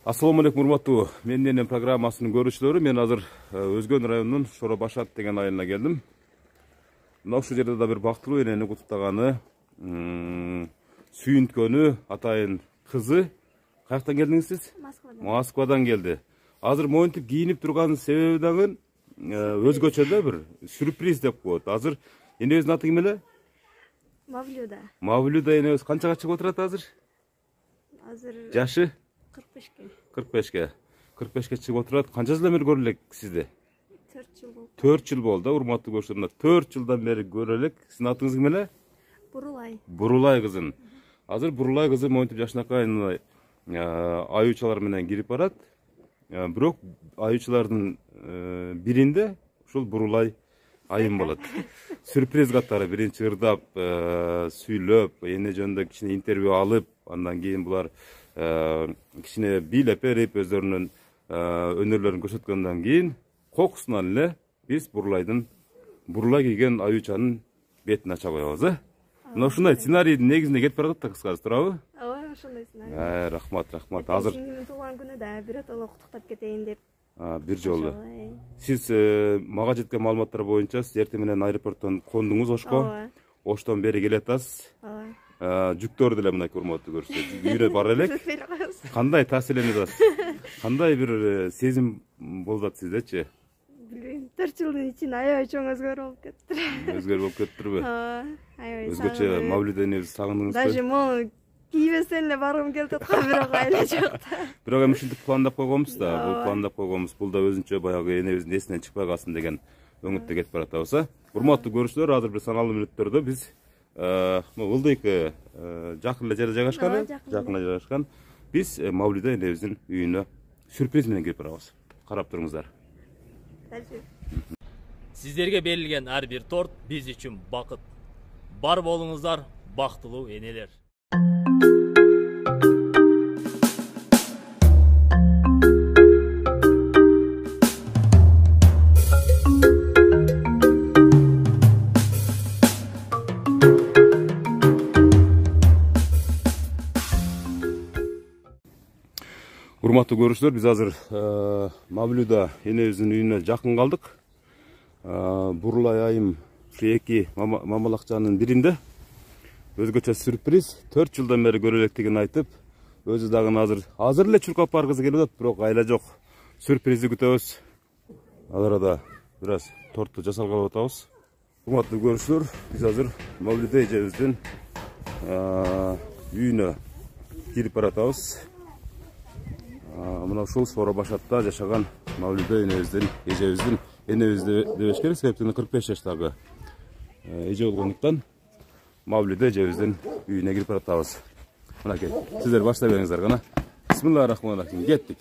Assalamu alaikum урматтуу Менден программасынын көрүүчүлөрү. Мен азыр Өзгөн районунун Шора Башат деген айылына келдим. Мына ушул жерде да бир бактылуу энени куттуктаганы сүйүнткөнү атайын кызы. Каяктан келдиңиз сиз? Москвадан келди. Азыр моинтип кийинип турган себеби дагы өзгөчө да бир сюрприз деп коет. Азыр энебиздин аты ким эле? Мавлюда. Мавлюда энебиз канчага чыгып отурат азыр? Азыр Жашы 45ке. 45ке чыгып отурат. Канча жылдан бери көрө элек сизди? 4 жыл болду. 4 жыл болду, урматтуу көрүүчүлөр. 4 жылдан бери көрө элек. Сиздин атыңыз ким эле? Бурулай. Бурулай кызын. Азыр Бурулай кызы моинтип жашынакай аюучалар менен кирип барат. Бирок аюучалардын биринде ушул Бурулай айым болот. Сюрприз катары биринчи ырдап, сүйлөп, эне жөнүндө кичине интервью алып, андан кийин булар кичине бийлеп берип, өздөрүнүн өнөрлөрүн көрсөткөндөн кийин кокусунан эле биз Бурулай кийген аюучанын бетин ача коебуз, Мына ушундай сценарийдин негизинде кетип баратат да кыскасы, туурабы? Ооба, ошондой сценарий. Рахмат. Азыр Сиңдимдин туулган күнү да биротоло куттуктап кетейин деп. Бир жолу. Сиз мага жеткен маалыматтар боюнча сиз эртең менен аэропорттон кондуңуз Ошко. Оштон бери келатасыз. Жүктөр деле мына урматтуу көрүүчүлөр. Үйрө бара элек. Кандай таасирленип атасыз? Кандай бир сезим болуп атат сиздечи? Билбейм, 4 жылдын ичинде аябай чоң өзгөрүү болуп кетти. Өзгөрүү болуп кетиптирби? Аябай. Өзгөчө Мавлюда энебизди сагындыңызбы? Даже могу кийбестен эле баргым келип аткан, бирок айла жок да. Бирок эми ушинтип пландап койгонбуз да. Бул да өзүнчө баягы энебиздин эсинен чыкпай калсын деген өңүттө кетип баратабыз. Урматтуу көрүүчүлөр, азыр бир саналуу мүнөттөрдө биз ылдыйкы жакын эле жерде жайгашкан. Биз Мавлюда энебиздин үйүнө сюрприз менен кирип барабыз. Карап туруңуздар. Сиздерге берилген ар бир торт биз үчүн бакыт. Бар болуңуздар, бактылуу энелер. Урматтуу көрүүчүлөр, биз азыр Мавлюда энебиздин үйүнө жакын калдык. Бурулай айым эки мамалакчанын биринде өзгөчө сюрприз 4 жылдан бери көрө электигин айтып, өзү дагы азыр эле чуркап баргысы келип атат, бирок айла жок. Сюрпризди күтөбүз. Ал арада бир аз торту жасалгалы атабыз. Урматтуу көрүүчүлөр, биз азыр Мавлюда эжебиздин үйүнө кирип баратабыз. Мына ушул Шора Башатта жашаган Мавлюда эжебиздин энебизди дебеш керек, себептен 45 жаштагы эже болгондуктан Мавлюда эжебиздин үйүнө кирип баратабыз. Мынакей, сиздер баштай бериңиздер гана. Бисмиллахиррахманиррахим. Кеттик.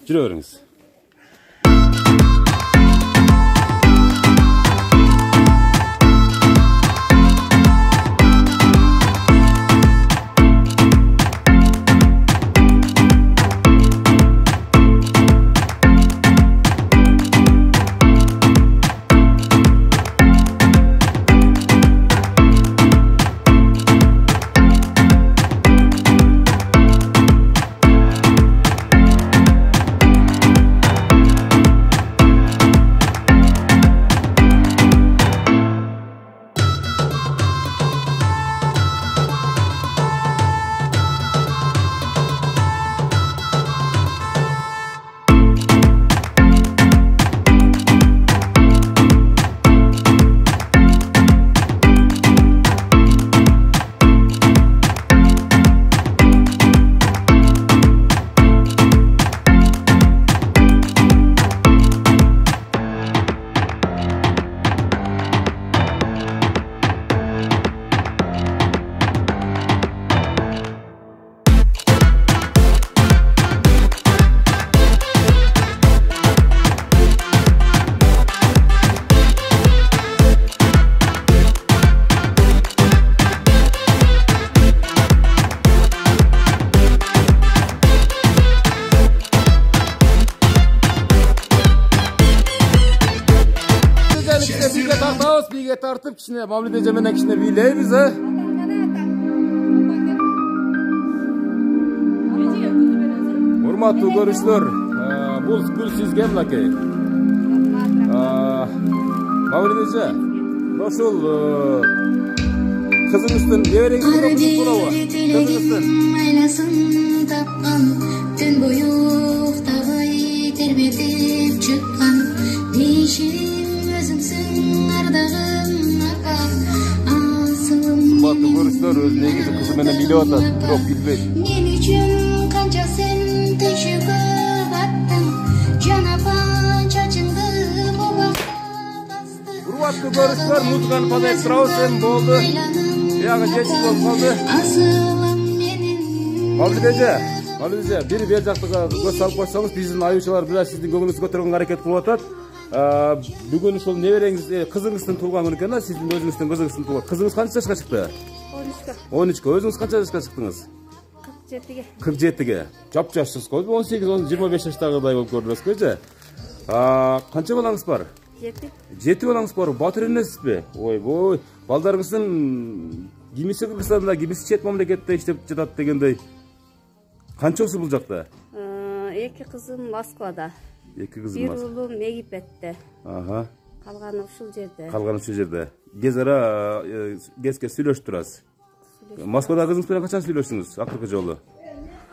Жүрө бериңиз. Biga tartib kishini Mavlud eja bilan kishini bilaymiz ha. Урматтуу көрүүчүлөр, бул гүл сизге мынакей. Мавлидеже, ошол кызыңыздын небереңиз туурабы? Кызыңыздын айласын тапкан, түн бою уктабай тербетип чыккан, бейишим өзүңсүң ардагым ака, асылым. Урматтуу көрүүчүлөр, өз негизи кызы менен билип атат, бирок билбейт. Мен үчүн канча сен түшүгүп аттың, жанапан чачыңды бубакта басты. Урматтуу көрүүчүлөр, музыканы падайып турабыз, эми болду. Ягы жетип болуп калды. Асылым менин. Мавлидеже, бир бер жактыга көз салып койсоңуз, биздин аюучулар бир сиздин көңүлүңүзгө көтөргөнгө аракет кылып атат. Бүгүн ушул небереңиз, кызыңыздын туулган күнү экен, сиздин өзүңүздүн кызыңыздын туулган. Кызыңыз канча жашка чыкты? 13'te. 13. Өзүңүз канча жашка чыктыңыз? 47'ge. 47-ге. Жап-жашсыз го. 18-25 жаштагыдай болуп көрүнөсүзбү? Канча балаңыз бар? 7. 7 балаңыз бар. Батыр эмессизби? Ойбой. Балдарыңыздын кимиси Кыргызстанда, кимиси чет мамлекетте иштеп жатат дегендей. Канчасы бул жакта? 2 kızım Moskvada. 2 кызым Bir бар. oğlum Egipet'te. Ага. Kalganı ушул жерде. Калганы ушул жерде. Кез ара кезге сүйлөшүп турасыз. Москвада кызыңыз менен качан сүйлөштүңүз? Акыркы жолу.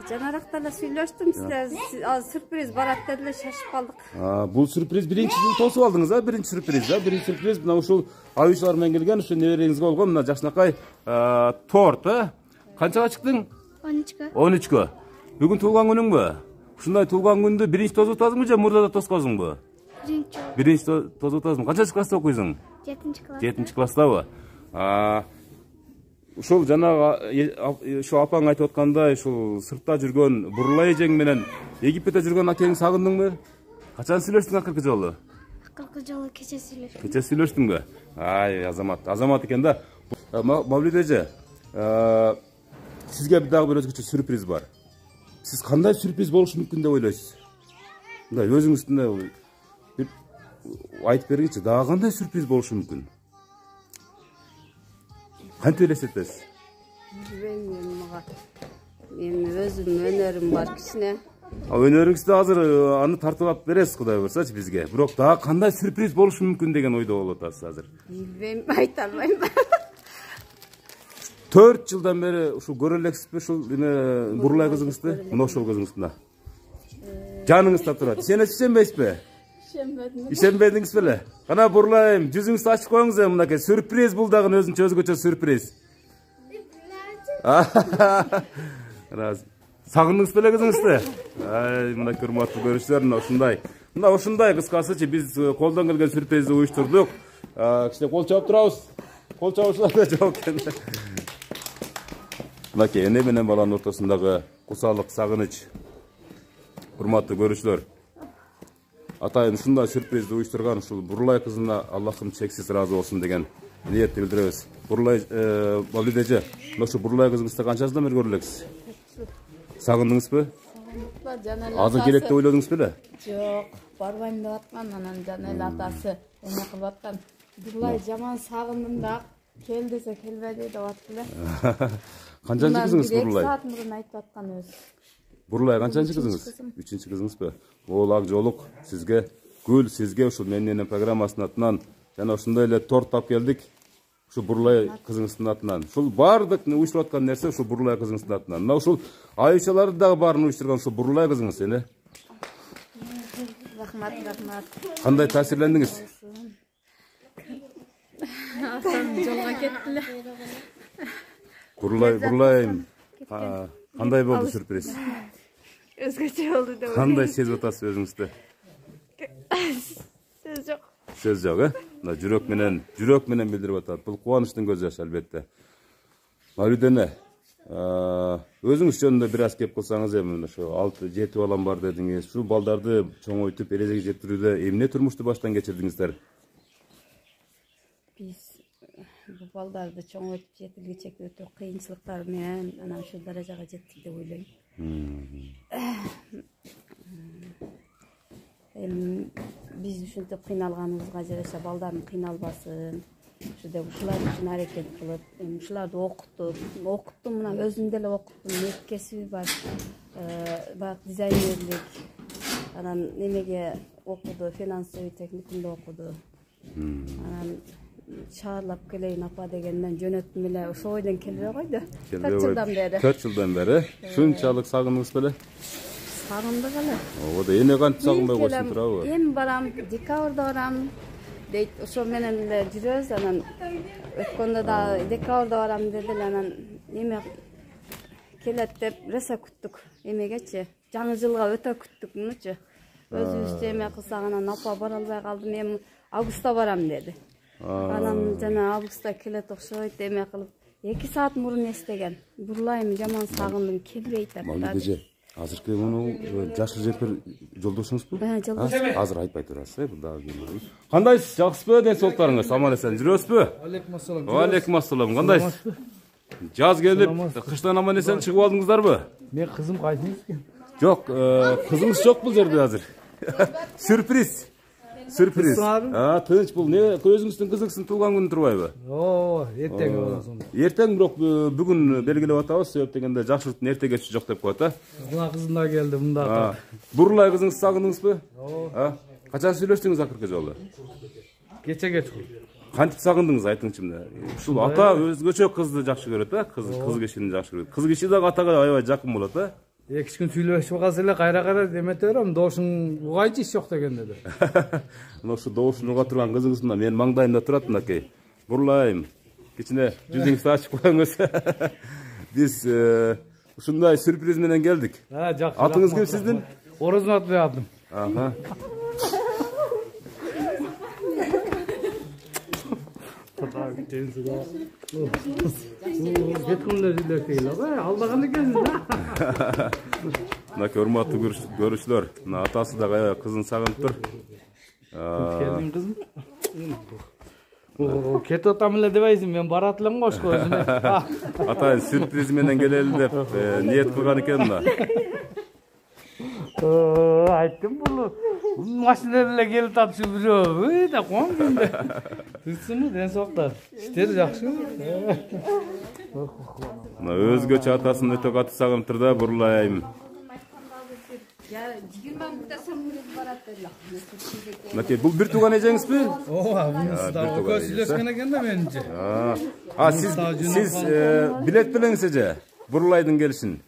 Жанарактан да сүйлөштүм, силер сюрприз барат дедилер, шашып калдык. Бул сюрприз биринчисин тосуп алдыңыз, биринчи сюрприз, биринчи сюрприз мына ушул аюучулар менен келген, ушул небереңизге болгон мына жакшынакай торт, Канчага чыктың? 13'e. 13-кө. Бүгүн туулган күнүңбү? Ушундай туулган күндү биринчи тосуп атасыңбы же мурда да тоскозуңбу? Биринчи тосуп атасың. Канчанчы класста окуйсуң? 7 класс. 7-класстабы? Ушул жанагы ушул апаң айтып аткандай, ушул сыртта жүргөн Бурлай эжең менен Египетте жүргөн акеңди сагындыңбы? Качан сүйлөштүң акыркы жолу? Акыркы жолу кече сүйлөштүм. Кече сүйлөштүңбү? Ай, азамат экен да. Мавлид эже, сизге дагы бир өзгөчө сюрприз бар. Сиз кандай сюрприз болушу мүмкүн деп ойлойсуз? Мындай өзүңүздүн бир айтып бергичи, дагы кандай сюрприз болушу мүмкүн? Кантип элестетесиз? Bilmiyorum mага. Менин өзүм өнөрүм бар кичине. Өнөрүңүздү азыр аны тартып алып бересиз, Кудай буйрсачы бизге. Бирок дагы кандай сюрприз болушу мүмкүн деген ойдо болуп атасыз азыр. Bilbeyim, ayta almayım. 4 жылдан бери ушул көрө элексизби ушул Бурлай кызыңызды? Мына ошол кызыңызды. Жаныңызда турат. Ишенесизби? Ишенбедиңиз беле? Кана Бурлайым, жүзүңүздү ачып коюңуз мынакей. Сюрприз бул дагы өзгөчө сюрприз. Сагындыңыз беле кызыңызды? Ай, мына урматтуу көрүүчүлөр, мына ушундай кыскасычы биз колдон келген сюрпризди уюштурдук. Кичине кол чабып турабыз. Кол чабууларга жооп келди. Мынакей эне менен баланын ортосундагы кусалык, сагыныч. Урматтуу көрүүчүлөр, атайын ушундай сюрпризди уюштурган ушул Бурлай кызына Аллахым чексиз ыраазы болсун деген ниетти билдиребиз. Бурлай, Мавлид эже, ошо Бурлай кызыңызды канчасынан бери көрө элексиз? Сагындыңызбы? Азыр керек деп ойлодуңуз беле? Жок, барбайм деп аткан, анан жана эле атасы эме кылып аткан. Бурлай жаман сагындым да, кел десе келбеди деп атты эле. Канчанчы кызыңыз Бурлай? 2 саат мурун айтып аткан өзү. Бурлай канчанчы кызыңыз? 3-чү кызыңызбы? Ол ак жолук сизге, гүл сизге ушул менин программасынын атынан жана ошондой эле торт тап келдик. Ушул Бурлай кызыңыздын атынан. Ушул бардык уюштуруп аткан нерсе ушул Бурлай кызыңыздын атынан. Мына ушул айчаларды дагы баарын уюштурган ушул Бурлай кызыңыз, эне. Рахмат. Кандай таасирлендиңиз? Жолго кетти эле. Бурлайым. Кандай болду сюрприз? Özgöçe oldu da. Кандай сезип атасыз өзүңүздү? Söz yok. Сөз жок, Мына жүрөк менен билдирип атат. Бул кубанычтын көз жашы албетте. Мавлид эне, өзүңүз жөнүндө бир аз кеп кылсаңыз, эми ошо 6-7 балам бар дедиңиз. Ушул балдарды чоңойтуп эрежеге жеткирүүдө эмне турмушту баштан кечирдиңиздер? Biz bu baldardı çoğaltıp yetilgecek öte kıyınçılıklar menен ana şu darajaga jettik деп ойлойм. Биз ушинтип кыйналганыбызга жараша балдардын кыйналбасын, жакшы деп ушулар үчүн аракет кылып, ушуларды окуттум, мына өзүм деле окуттум, кесиби бар. Баягы дизайнерлик, анан немеге окуду, финансовый техникумда окуду. Анан шаарлап келейин апа дегенден жөнөттүм эле, ошол ойдон келбей койду. 4 жылдан бери. 4 жылдан бери. Шунчалык сагындыңыз беле? Сагындык эле. Оода эне кантип сагынбай койсун турабы? Эми барам, декабрда барам дейт, ошол менен эле жүрөбүз. Анан өткөндө да декабрда барам дедил, анан эме келет деп раса күттүк. Эмегечи, жаңы жылга өтө күттүк мунучу. Өзүбүз эме кылсак, анан апа бара албай калдым, эми августта барам деди. Анан жана августта келет окшойт, эме кылып 2 саат мурун эстеген. Бурлайм, жаман сагындым, келбейт деп. Мамедеже, азыркы муну жашыл жепир жолдошуңузбу? Жолдошум. Азыр айтпай турасыз, бул дагы кийин. Кандайсыз? Жакшысызбы? Ден соолуктарыңыз аман эсен жүрөсүзбү? Алейкум ассалам. Алейкум ассалам. Кандайсыз? Жаз келип, кыштан аман эсен чыгып алдыңыздарбы? Мен кызым кайсыңыз экен? Жок, кызыңыз жок бул жерде азыр. Сюрприз. Сюрприз. Тыныч бул. Не өзүңүздүн кызыңыздын туулган күнү турбайбы? Эртең болсун. Эртең, бирок бүгүн белгилеп атабыз, себеп дегенде жакшылыктын эрте кечи жок деп коет, Мына кызым да келди, мында. Бурлай кызыңызды сагындыңызбы? Качан сүйлөштүңүз акыркы жолу? Кече кеч. Кантип сагындыңыз, айтыңызчы мына. Ушул ата өзгөчө кызды жакшы көрөт, кыз кишини жакшы көрөт. Кыз киши дагы атага аябай жакын болот, 2 күн сүйлөшүп калса эле кайра демете берем, доошуң угайчы иш жок деген деди. Мына ушу доошун уга турган кызыңыз мына менин маңдайымда турат мынакей. Бурлайым, кичине жүзүңүздү ачып коюңуз. Биз ушундай сюрприз менен келдик. Жакшы. Атыңыз ким сиздин? Орозмат атым. Алдаган экенсиз да. Мынакей урматтуу көрүүчүлөр, мына атасы дагы аябай кызын сагынып тур. Келдиң кызым. Кетип атам эле дебейсиң, мен барат элем го ошко өзүнө. Атайын сюрприз менен келели деп ниет кылган экен мына. Айттым бул машина эле келип атышы бирөө. Да коңдум да. Түзсүмү, ден соолуктар. Иштер жакшы. Мына өзгөчө атасын өтө катуу сагынып тур да, Бурлайым. Мынакей, бул бир тууган эжеңизби? Бунусу да экөө сүйлөшкөн экен да менимче. Сиз билет белеңиз эже, Бурлайдын келишин.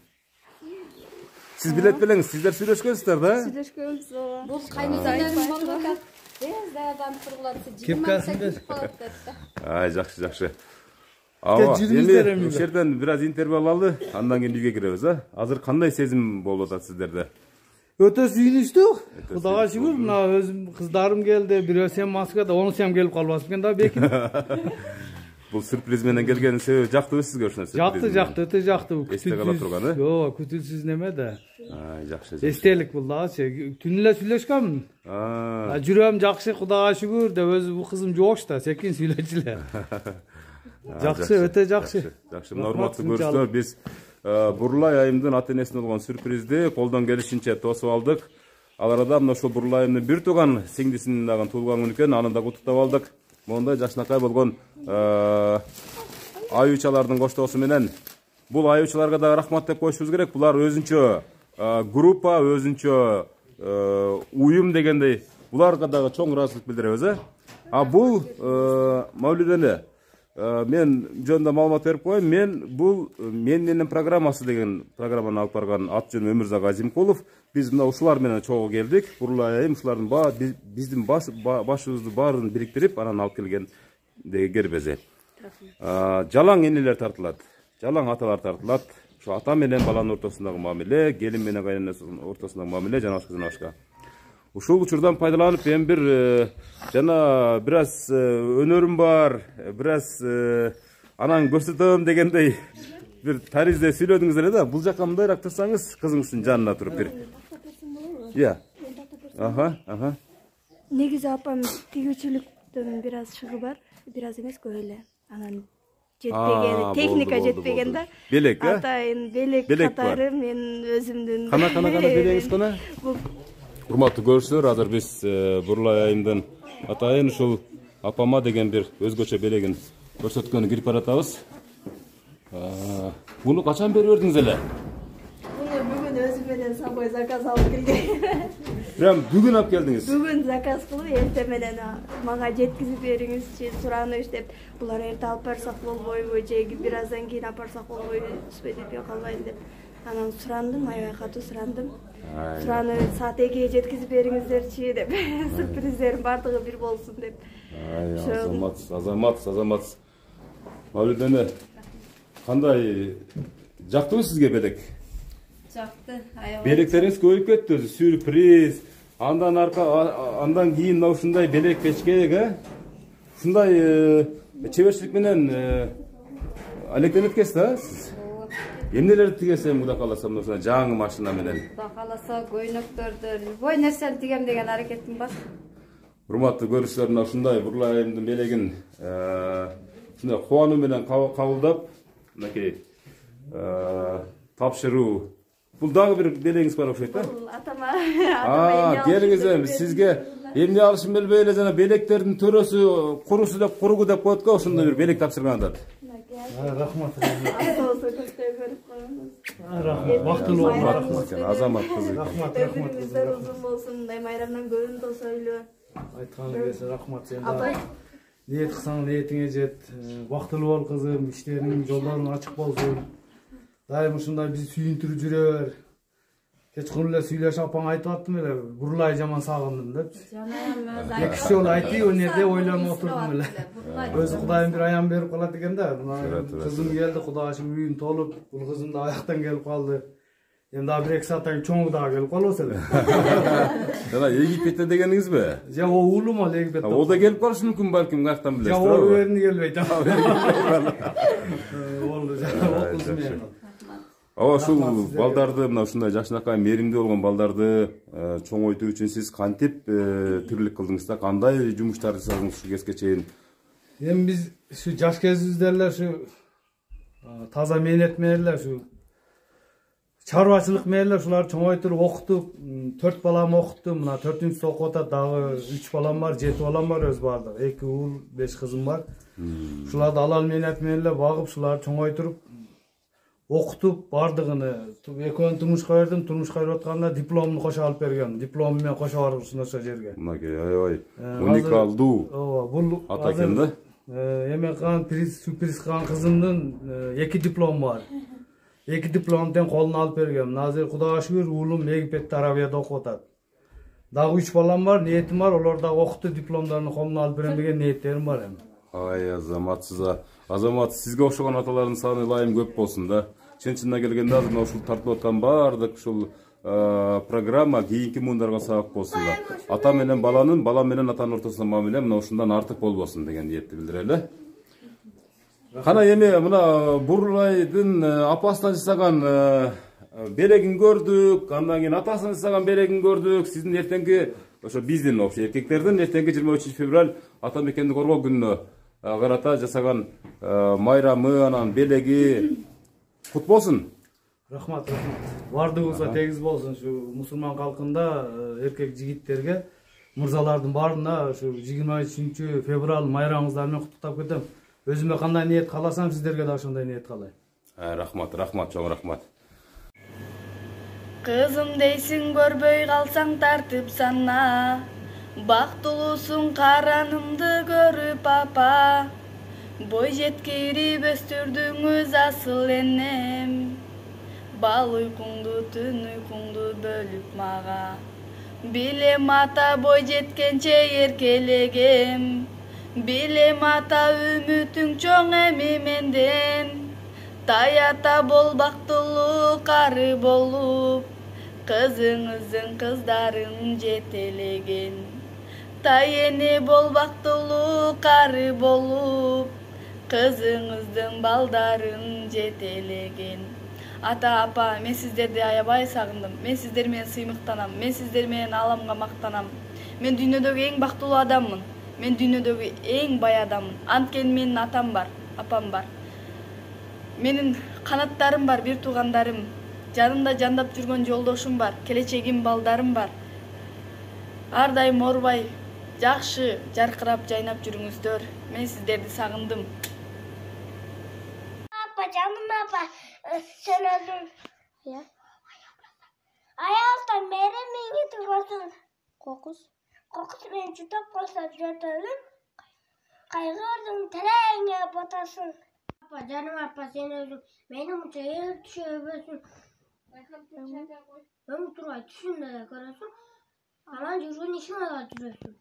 Siz bilet bileniz, sizler süreşkensizler da? Süreşkönüz o. Бул кайнаталарым болгон адам тургулат. Кепкасында. Ay, жакшы. Ава, эми ушул жерден бир аз интервью алалы, андан кийин үйгө киребиз, Азыр кандай сезим болуп атат сиздерде? Өтө сүйүнүчтүк. Кудайга шүгүр, мына өзүм кыздарым келди, бирөө сен Москвада, онусу ham келип калбасын экен да бекин. Бул сюрприз менен келгенин себеби жактыбы сизге ошондой сюрприз? Жакты, өтө жакты. Эсте кала турган, Жок, күтүүсүз неме да. Жакшы. Эстелик бул дагычы. Түн эле сүйлөшкөнмүн. Жүрөм жакшы, Кудайга шүгүр деп өзү бул кызым жокш да, секин сүйлөчү эле. Жакшы, өтө жакшы. Жакшы, мына урматтуу көрүүчүлөр, биз Бурлай айымдын ата энесине болгон сюрпризди колдон келишинче тосуп алдык. Ал арада мына ошол Бурлай айымдын бир тууган сиңдисинин дагы туулган күнү экен, аны да куттуктап алдык. Мондай жашынакай болгон айуучалардын коштоосу менен бул айуучаларга да рахмат деп коюшубуз керек. Булар өзүнчө группа, өзүнчө уюм дегендей, буларга дагы чоң ыраазычылык билдиребиз, бул Мавлидене мен жөнүндө маалымат берип коеюн. Мен менин программасы деген программаны алып барган ат жөнүм Өмүрзак Азимкулов. Биз мына ушулар менен чогуу келдик. Бурлай айым ушулардын биздин башыбызды баарын бириктирип, анан алып келген кербези. Жалаң энелер тартылат, жалаң аталар тартылат. Ушу ата менен баланын ортосундагы мамиле, келин менен кайненесинин ортосундагы мамиле жана башка. Ушул учурдан пайдаланып, мен бир жана бир аз өнөрүм бар, бир аз анан көрсөтөм дегендей бир таризде сүйлөдүңүз эле да. Бул жакка мындайраак турсаңыз, кызыңыздын жанына туруп бир. Иә. Негизи апам тигүүчүлүктөн бир аз шыгы бар, бир аз эмес көп эле. Анан жетпеген, техника жетпеген да. Белек, Атайын белек катары мен өзүмдүн. Кана белеңиз кана? Урматтуу көрүүчүлөр, азыр биз Бурлай айымдын атайын ушул апама деген бир өзгөчө белегин көрсөткөнү кирип баратабыз. Буну качан берип бердиңиз эле? Буну бүгүн өзү менен самой заказ алып келген. Прям бүгүн алып келдиңиз. Бүгүн заказ кылып, эрте менен мага жеткизип бериңизчи сураныш деп. Булар эрте алып барсак болбойбу, же бир аздан кийин алып барсак болбойбу, жетпей калбайын деп. Анан сурандым, аябай катуу сурандым. Сураны саат 2-ге жеткизип бериңиздерчи деп. Сюрприздерим бардыгы бир болсун деп. Азамат. Мавлид эне, кандай жактыбы сизге белек? Жакты, аябай. Белектериңиз көбөйүп кетти өзү, сюрприз. Андан кийин мына ушундай белек печкеге, ушундай чеберчилик менен алектенет экенсиз да сиз? Эмнелерди тигесем, Кудай кааласа, мына жаңы машина менен? Кудай кааласа, көйнөктөрдү, любой нерсени тигем деген аракетим бар. Урматтуу көрүүчүлөр, мына ушундай Бурлай айымдын белегин ушундай кубануу менен кабылдап, мынакей тапшыруу. Бул дагы бир белегиңиз бар окшойт да? Атама. Келиңиз эми сизге эмне алышын билбей эле жана белектердин төрөсү курусу деп куругу деп коет го, ошондой бир белек тапшырган атат. Рахмат. Рахмат. Бактылуу болуңуз. Рахмат, Азамат кызы. Ömrümüzler uzun olsun. Mындай майрамдан көбүн да сөйлө. Айткан келсе рахмат. Сен да ниет кылсаң ниетиңе жет. Бактылуу бол кызым, иштериң, жолдоруң ачык болсун. Дайым ушундай биз сүйүндүрүп жүрө бер. Кечкурун эле сүйлөшүп апаң айтып аттым эле, Бурлай жаман сагындым депчи. Эки үч жолу айтты, о жерде ойлонуп отурдум эле. Өз Кудайым бир аян берип калат экен да. Кызым келди, Кудайым үйүн толуп, бул кызым да аяктан келип калды. Эми дагы бир эки сааттан кийин чоңу дагы келип калабыз эле. Жана Египетте дегениңизби? Же о уулум ал Египетте. О да келип калышы мүмкүн балким, каяктан билесиз. Же о берини келбейт. Болду, окулсун мен. Ошол балдарды, мына ушундай жашынакай мээримдүү болгон балдарды чоңойтуу үчүн сиз кантип тирлик кылдыңыз да, кандай жумуштар жасадыңыз ушул кезге чейин? Эми биз ушу жаш кезибизде эле ушу таза мээнет менен эле ушу чарбачылык менен эле ушуларды чоңойтуруп окутуп, 4 балам окуттум, мына 4-сиңип окуп атат, дагы 3 балам бар, 7 балам бар өз бардыгы. 2 уул, 5 кызым бар. Ушуларды алал мээнет менен эле багып, ушуларды чоңойтуруп окутуп, бардыгыны экөөнү турмушка бердим. Турмушка берип атканда дипломду кошо алып бергем. Диплом менен кошо барып ошо жерге. Мынакей аябай уникалдуу. Ооба, бул ата экен да. Эме кылган сюрприз кылган кызымдын 2 диплому бар. 2 дипломдон колуна алып бергем. Азыр Кудайга шүгүр уулум Египетте Арабияда окуп атат. Дагы 3 балам бар, ниетим бар, олар дагы окутту, дипломдорун колуна алып берем деген ниеттерим бар эми. Ай Азамат, сизге окшогон аталардын саны ылайым көп болсун да. Чын-чынына келгенде азыр ушул тартып аткан баардык ушул программа кийинки муундарга сабак болсун да. Ата менен баланын, бала менен атанын ортосунда мамиле мына ушундан артык болбосун деген ниетти билдирели. Кана эми мына Бурлайдын апасынан жасаган белегин көрдүк, андан кийин атасынан жасаган белегин көрдүк. Сиздин эртеңки ошо биздин вообще эркектердин эртеңки 23 февраль ата мекенди коргоо күнүнө карата жасаган майрамы, анан белеги кут болсун. Рахмат. Бардыгыбызга тегиз болсун. Ушу мусулман калкында эркек жигиттерге, мырзалардын баарына ушу 23 февраль майрамыңыздар менен куттуктап кетем. Өзүмө кандай ниет кааласам, сиздерге да ошондой ниет каалайм. Рахмат, чоң рахмат. Кызым дейсиң көрбөй калсаң тартып сана. Бактылуусуң каранымды көрүп апа. Бой жеткирип өстүрдүңүз асыл энем. Бал уйкуңду, түн уйкуңду бөлүп мага. Билем ата бой жеткенче эркелегем. Билем ата үмүтүң чоң эми менден. Таята бол бактылуу кары болуп. Кызыңыздын кыздарын жетелеген. Тайене бол бактылуу кары болуп. Кызыңыздын балдарын жетелеген. Ата апа, мен сиздерди аябай сагындым. Мен сиздер менен сыймыктанам. Мен сиздер менен аламга мактанам. Мен дүйнөдөгү эң бактылуу адаммын. Мен дүйнөдөгү эң бай адаммын. Анткени менин атам бар, апам бар. Менин канаттарым бар, бир туугандарым. Жанымда жандап жүргөн жолдошум бар, келечегим балдарым бар. Ар дайым оорубай Жакшы, жаркырап жайнап жүрүңүздөр. Мен сиздерди сагындым. Apa canım apa sen öldün ya. Ayağımdan meremi gidiyorsun. Kokus beni tutup koysa götürün. Kaygırdım tereğine batasın. Apa canım apa sen öldün. Benim uçaya düşüyorsun. Ben Turay düşünme de karasın. Aman çocuğun işine de duruyorsun.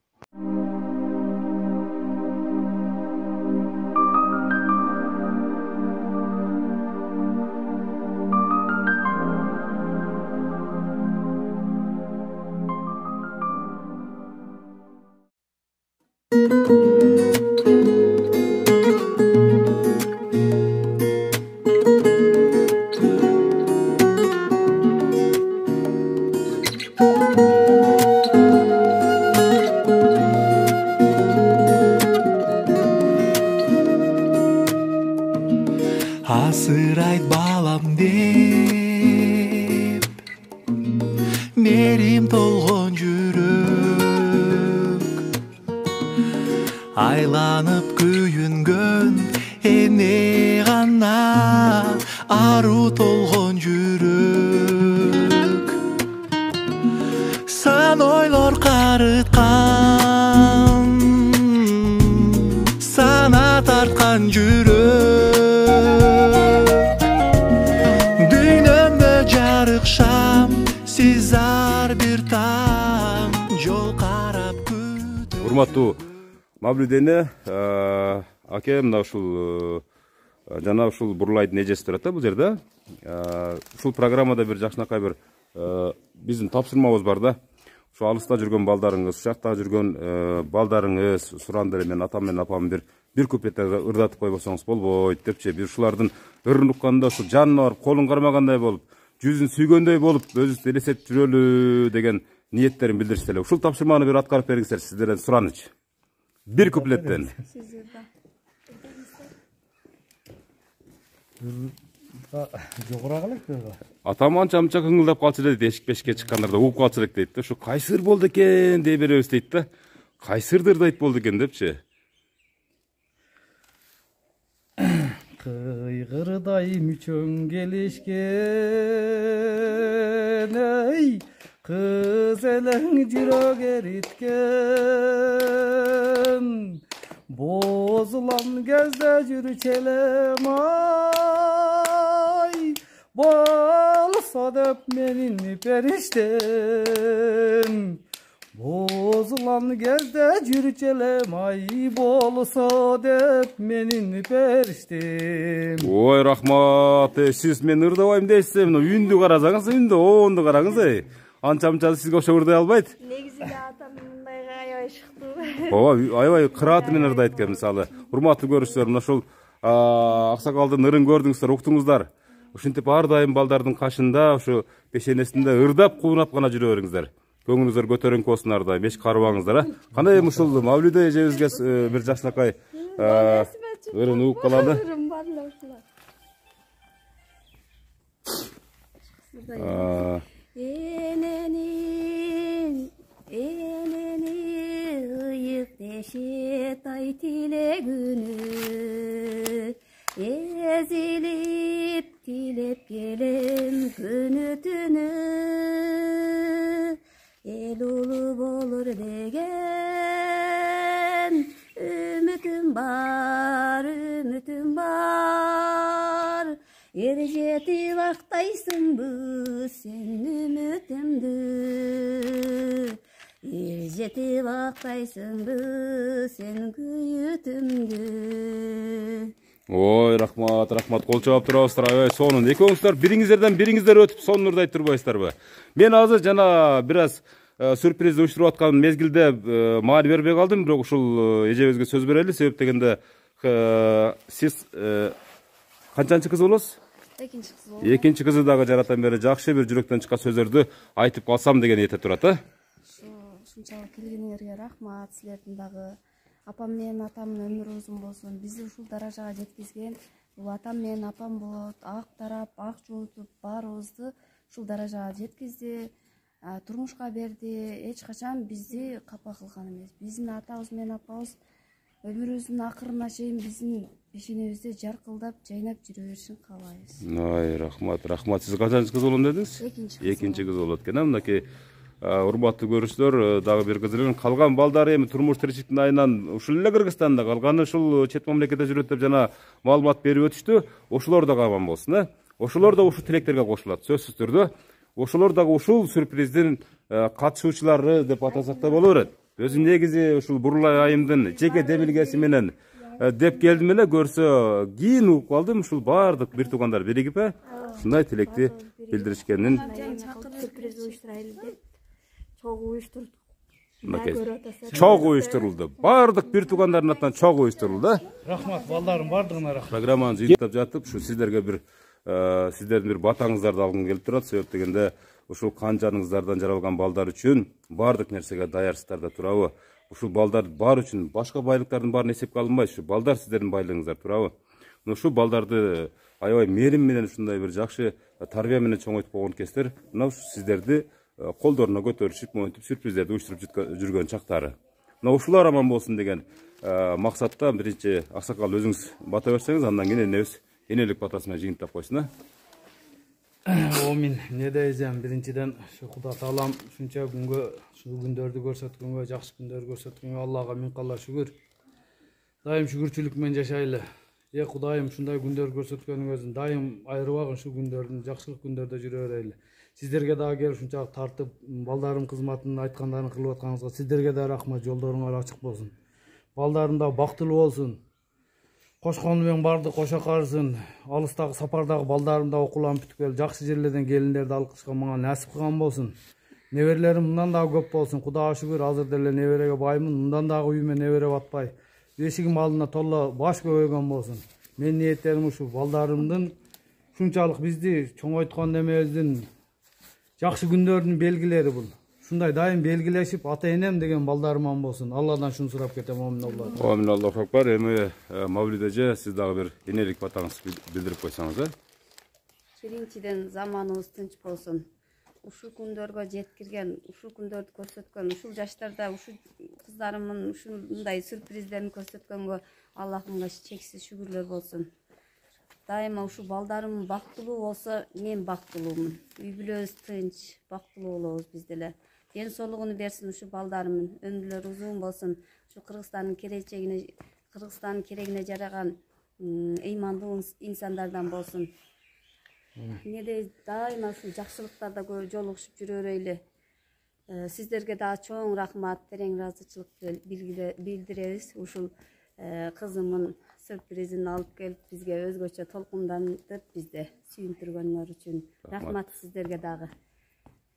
Asır ayt balam deyip Merim tolgon жүрөк Айланып күйүнгөн эне гана Ару толгон жүрөк Сан ойлор карыткан Сана тарткан жүрөк Шам, сизар бир там, жол карап күтүп. Урматтуу Мавлүд эне, аке мына ушул жана ушул Бурлайдын эжеси турат да бул жерде. Ушул программада бир жакшынакай бир биздин тапшырмабыз бар да. Ошо алыста жүргөн балдарыңыз, ушакта жүргөн балдарыңыз, сурандыр мен атам менен апам бир куплетте ырдатып койбосоңуз болбойт депчи. Бир ушулардын ырын укканда ушул жанына барып, колун кармагандай болуп, жүзүн сүйгөндөй болуп, өзүбүздү элестетип жүрөлү деген ниеттерин билдиришти эле. Ушул тапшырманы бир аткарып бериңиздер, сиздерден суранычы. Бир куплеттен. Жогорак элек. Атам анча-мынча кыңылдап калчу дейт, эшик-бешикке чыккандарда угуп калчу элек дейт да. Ушу кайсыр болду экен дей беребиз дейт да. Кайсырдыр дейт болду экен депчи. Кыйгырдай мүчөң келишкен, ey, кыз элең жүрөк эриткен. Бозулан кезде жүрчү элем ай, болсо деп менин периштем. Бозулан кезде жүрчү элем ай, болсо деп менин периштем. Ой, рахмат. Сиз мен ырдабайм дейсиз, мына үндү карасаңыз, үндү оонду караңыз. Анча-мынча сизге окшоп ырдай албайт. Негизинде атам мындайга аябай шыктуу. Ооба, аябай кырааты менен ырдайт экен, мисалы. Урматтуу көрүүчүлөр, мына ушул аксакалдын ырын көрдүңүздөр, уктуңуздар. Ушинтип ар дайым балдардын кашында, ушу пешенесинде ырдап, куунап гана жүрө бериңиздер. Көңүлүңүздөр көтөрүңкү болсун ар дайым, эч карыбаңыздар. Кандай ушул Мавлүдө эжебизге бир жакшынакай ырын угуп калалы. Eneni ıyık deşet ay tilegünü ezilip tilep gelem günü tünü el ulu olur degen ümitim var erjeti vaktaysın bu sen ümitimdi erjeti vaktaysındı sen kүйүтүмдү. Ой, рахмат, кол чабап турабыздар. Сонун экөөңүздөр бириңиздерден бириңиздер өтүп сонун ырдай турбайсыздарбы? Мен азыр жана бираз сюрприз уюштуруп аткан мезгилде маани бербей калдым, бирок ушул эжебизге сөз берели. Себеп дегенде сиз канчанчы кыз болосуз? Экинчи кыз. Экинчи кызы дагы жаратан бери жакшы бир жүрөктөн чыккан сөздөрдү айтып калсам деген ниетте турат, Ушунчалык келгениңерге рахмат. Силердин дагы апам менен атамдын өмүрү узун болсун. Бизди ушул даражага жеткизген бул атам менен апам болот. Ак тарап, ак жолтуп баарыбызды ушул даражага жеткизди. турмушка берди, эч качан бизди капа кылган эмес. Биздин атабыз менен апабыз өмүрүбүздүн акырына чейин биздин бешенебизде жаркылдап, жайнап жүрө беришин каалайбыз. Ай, рахмат. Сиз качанчы кыз болом дедиңиз? Экинчи кыз болот экен. Мынакей урматтуу көрүүчүлөр, дагы бир кызылын калган балдары эми турмуш тиричиликтин айынан ушул эле Кыргызстанда калганы, ушул чет мамлекетте жүрөт деп жана маалымат берип өтүштү. Ошолор дагы аман болсун, Ошолор да ушул тилектерге кошулат, сөзсүз түрдө. Ошолор дагы ушул сюрприздин катышуучулары деп атасак да боло берет. Өзү негизи ушул Бурулай айымдын жеке демилгеси менен деп келдим эле, көрсө кийин угуп калдым, ушул баардык бир туугандар биригип ушундай тилекти билдиришкенин. Сюрприз уюштурайлы деп чогуу уюштурдук. Чогуу уюштурулду. Баардык бир туугандардын атынан чогуу уюштурулду. Рахмат, балдарым бардыгына рахмат. Программаны жыйынтап жатып, ушу сиздерге бир сиздердин бир батаңыздарды алгым келип турат. Себеп дегенде ушул кан жаныңыздардан жаралган балдар үчүн баардык нерсеге даярсыздар да турабы? Ушул балдар бар үчүн башка байлыктардын баарын эсепке алынбайт, ушу балдар сиздердин байлыгыңыздар турабы? Ушул балдарды аябай мээрим менен ушундай бир жакшы тарбия менен чоңойтуп койгон кездер мына ушу сиздерди колдоруна көтөрүшүп, монтип сюрприздерди уюштуруп жүргөн чактары. Мына ушулар аман болсун деген максатта биринчи аксакал өзүңүз бата берсеңиз, андан кийин энебиз энелик батасы менен жыйынтап койсун. Омин, не дейсем, биринчиден Кудай Таалам ушунча күнгө, ушул күндөрдү көрсөткөнгө, жакшы күндөрдү көрсөткөнгө Аллага миң калла шүгүр. Дайым шүгүрчүлүк менен жашайлы. Кудайым ушундай күндөр көрсөткөнүңүздүн дайым айрыбагын ушул күндөрдүн жакшылык күндөрдө жүрө берели. Сиздерге дагы келип ушунча тартып, балдарым кызматын айткандарын кылып атканыңызга сиздерге да рахмат, жолдоруңар ачык болсун. Балдарым да бактылуу болсун. Кошкону менен барды кошо карысын. Алыстагы сапардагы балдарым да окууланып бүтүп келип, жакшы жерлерден келиндерди алып кылышка мага насип кылган болсун. Неберелерим мындан дагы көп болсун. Кудайга шүгүр, азыр деле небереге баймын. Мындан дагы үйүмө небере батпай, эшигим алдына толла баш көбөйгөн болсун. Менин ниеттерим ушул балдарымдын ушунчалык бизди чоңойткон эмебиздин жакшы күндөрдүн белгилери бул. Ушундай дайым белгилешип, ата энем деген балдарым болсун. Алладан шуну сурап кетем, амин Аллах. Амин Аллаху акбар. Эми Мавлид эже, сиз дагы бир энелик батаңызды билдирип койсоңуз, Биринчиден заманыбыз тынч болсун. Ушул күндөргө жеткирген, ушул күндөрдү көрсөткөн, ушул жаштарда ушул кыздарымдын ушундай сюрприздерин көрсөткөнгө Аллахымга чексиз шүгүрлөр болсун. Дайыма ушул балдарым бактылуу болсо, мен бактылуумун. Үй бүлөбүз тынч, бактылуу болобуз биз деле. Ден соолугун берсин ушул балдарымдын, өмүрлөрү узун болсун. Ушул Кыргызстандын керегине жараган ыймандуу инсандардан болсун. Неде дайыма ушул жакшылыктарда жолугушуп жүрө берели. Сиздерге дагы чоң рахмат, терең ыраазычылык билдиребиз. Ушул кызымдын сюрпризин алып келип бизге өзгөчө толкундантып бизди сүйүндүргөнүңөр үчүн рахмат сиздерге дагы.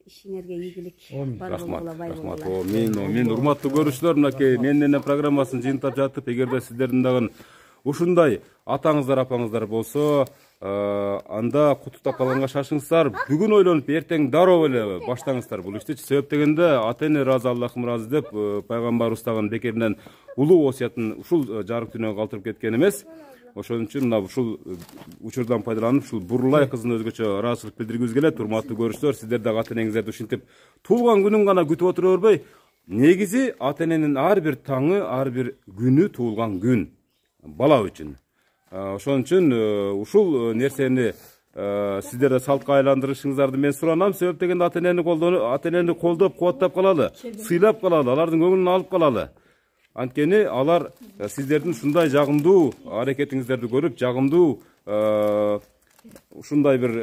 Ишиңерге ийгилик бар болгула, бай болгула. Мен урматтуу көрүүчүлөр, мынакей менин программасын жыйынтап жатып, эгерде сиздердин дагы ушундай атаңыздар, апаңыздар болсо, анда кутуктап калганга шашыңыздар. Бүгүн ойлонуп, эртең дароо эле баштаңыздар бул ишти. Себеп дегенде ата эне ыраазы, Аллахым ыраазы деп пайгамбарыбыз дагы бекеринен улуу осуятын ушул жарык дүйнөгө калтырып кеткен эмес. Ошон үчүн мына ушул учурдан пайдаланып, ушул Бурулай кызына өзгөчө ыраазычылык билдиргибиз келет. Урматтуу көрүүчүлөр, сиздер дагы ата энеңиздерди ушинтип туулган күнүн гана күтүп отура бербей, негизи ата эненин ар бир таңы, ар бир күнү туулган күн бала үчүн. Ошон үчүн ушул нерсени сиздер да салтка айландырышыңыздарды мен суранам. Себеп дегенде ата энени колдоп, кубаттап калалы, сыйлап калалы, алардын көңүлүн алып калалы. Анткени алар сиздердин ушундай жагымдуу аракетиңиздерди көрүп, жагымдуу ушундай бир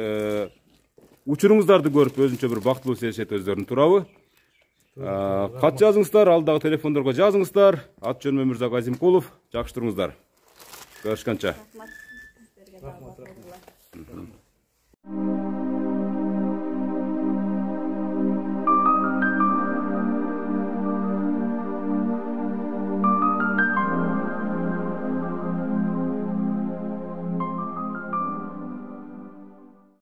учуруңуздарды көрүп өзүнчө бир бактылуу сезишет өздөрүн турабы. Кат жазыңыздар, алдагы телефондорго жазыңыздар. Ат жөнүм Өмүрзак Азимкулов. Жакшы туруңуздар. Görüşkənçə.